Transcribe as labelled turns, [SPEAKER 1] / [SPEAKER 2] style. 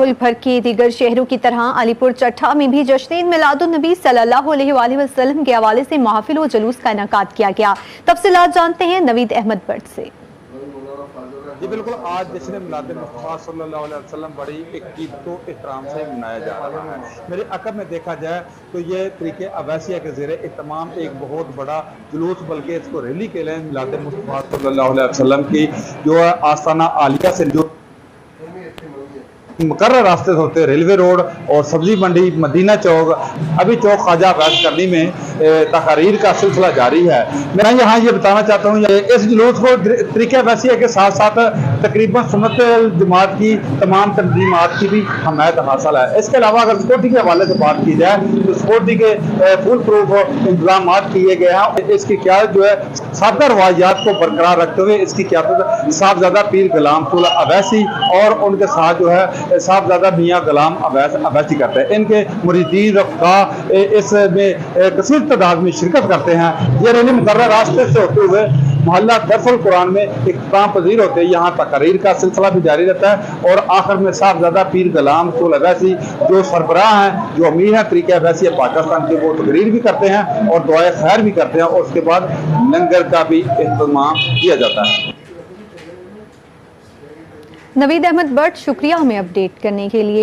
[SPEAKER 1] मुल्क भर के दीगर शहरों की तरह अलीपुर चट्टा में भी जश्न मिलादुन नबी सल्लल्लाहु अलैहि वसल्लम के हवाले से महफिल व जुलूस का इनेकाद किया गया। तफसीलात जानते हैं नवीद अहमद भट्ट से।
[SPEAKER 2] जी बिल्कुल, आज जश्न मिलाद मुस्तफ़ा सल्लल्लाहु अलैहि वसल्लम बड़ी इक़्क़त तो एहतराम से मनाया जा रहा है। मेरे अक़ब में देखा जाए तो ये तरीके अवैसिया के ज़ेरे इत्तमाम एक बहुत बड़ा जुलूस, बल्कि इसको रैली के लिए मिलाद मुस्तफ़ा सल्लल्लाहु अलैहि वसल्लम की जो है आस्ताना आलिया से जो मुकर्रर रास्ते होते रेलवे रोड और सब्जी मंडी, मदीना चौक, अभी चौक ख्वाजा वैस करनी में तकरीर का सिलसिला जारी है। मैं यहाँ ये बताना चाहता हूँ, इस जुलूस को तरीक़े वैसिया के साथ साथ तकरीबन सुन्नत जमात की तमाम तंजीमात की भी हमायत हासिल है। इसके अलावा अगर सिक्योरिटी के हवाले से बात की जाए तो सिक्योरिटी के फुल प्रूफ इंतजाम किए गए हैं। इसकी क्या जो है साबका रवायात को बरकरार रखते हुए इसकी क्या साहबजादा पीर गुलाम कुल अवैसी और उनके साथ जो है साहबजादा मियाँ गुलाम अवैसी करते हैं। इनके मुरीदीन रफ़्का इसमें कसीर तादाद में शिरकत करते हैं। ये रैली मुकर्रर रास्ते से होते हुए मोहल्ला दरफुल कुरान में इख्तिताम पजीर होते हैं। यहाँ तकरीर का सिलसिला भी जारी रहता है और आखिर में साहबजादा पीर गुलाम कुल अवैसी जो सरबराह हैं, जो अमीर हैं तरीक़े वैसी पाकिस्तान के, वो तकरीर भी करते हैं और दुआए खैर भी करते हैं और उसके बाद लंगर का भी इंतजाम किया जाता है।
[SPEAKER 1] नवीद अहमद भट्ट, शुक्रिया हमें अपडेट करने के लिए।